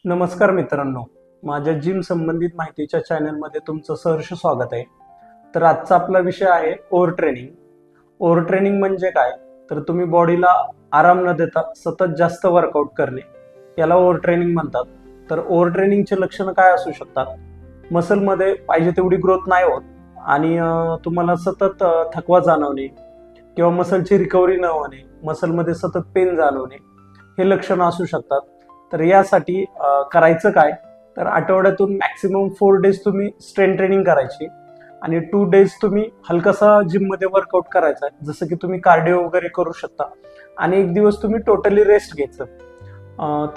नमस्कार मित्रांनो, माझ्या जिम संबंधित माहितीच्या चॅनलमध्ये तुमचं सहर्ष स्वागत आहे. तर आजचा आपला विषय आहे ओव्हर ट्रेनिंग. ओव्हर ट्रेनिंग म्हणजे काय? तर तुम्ही बॉडीला आराम न देता सतत जास्त वर्कआउट करणे, याला ओव्हर ट्रेनिंग म्हणतात. तर ओव्हर ट्रेनिंगचे लक्षणं काय असू शकतात? मसलमध्ये पाहिजे तेवढी ग्रोथ नाही होत आणि तुम्हाला सतत थकवा जाणवणे किंवा मसलची रिकव्हरी न होणे, मसलमध्ये सतत पेन जाणवणे, हे लक्षणं असू शकतात. तर यासाठी करायचं काय? तर आठवड्यातून मॅक्सिमम 4 डेज तुम्ही स्ट्रेंथ ट्रेनिंग करायची आणि 2 डेज तुम्ही हलकासा जिममध्ये वर्कआउट करायचा आहे, जसं की तुम्ही कार्डिओ वगैरे करू शकता. आणि एक दिवस तुम्ही टोटली रेस्ट घ्यायचं.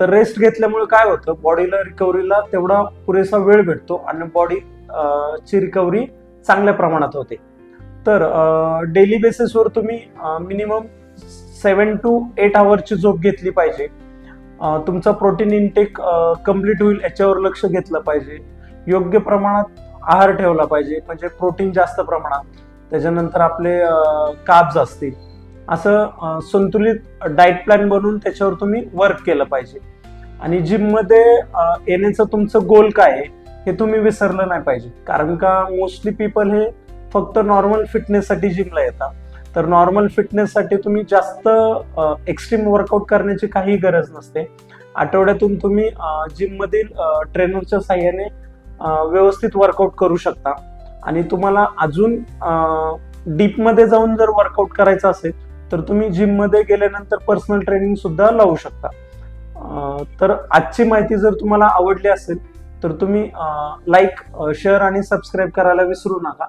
तर रेस्ट घेतल्यामुळे काय होतं, बॉडीला रिकव्हरीला तेवढा पुरेसा वेळ भेटतो आणि बॉडी ची रिकव्हरी चांगल्या प्रमाणात होते. तर डेली बेसिसवर तुम्ही मिनिमम 7 to 8 आवर्सची झोप घेतली पाहिजे. तुमचा प्रोटीन इनटेक कम्प्लीट होईल याच्यावर लक्ष घेतलं पाहिजे. योग्य प्रमाणात आहार ठेवला पाहिजे, म्हणजे प्रोटीन जास्त प्रमाणात, त्याच्यानंतर आपले कार्ब्स असतील, असं संतुलित डाएट प्लॅन बनवून त्याच्यावर तुम्ही वर्क केलं पाहिजे. आणि जिममध्ये येण्याचं तुमचं गोल काय आहे हे तुम्ही विसरलं नाही पाहिजे, कारण का मोस्टली पीपल हे फक्त नॉर्मल फिटनेससाठी जिमला येतात. तर नॉर्मल फिटनेससाठी तुम्ही जास्त एक्स्ट्रीम वर्कआउट करण्याची काही गरज नसते. आठवड्यातून तुम्ही जिममधील ट्रेनरच्या साह्याने व्यवस्थित वर्कआउट करू शकता. आणि तुम्हाला अजून डीपमध्ये जाऊन जर वर्कआउट करायचं असेल तर तुम्ही जिममध्ये गेल्यानंतर पर्सनल ट्रेनिंग सुद्धा लावू शकता. तर आजची माहिती जर तुम्हाला आवडली असेल तर तुम्ही लाईक, शेअर आणि सबस्क्राईब करायला विसरू नका.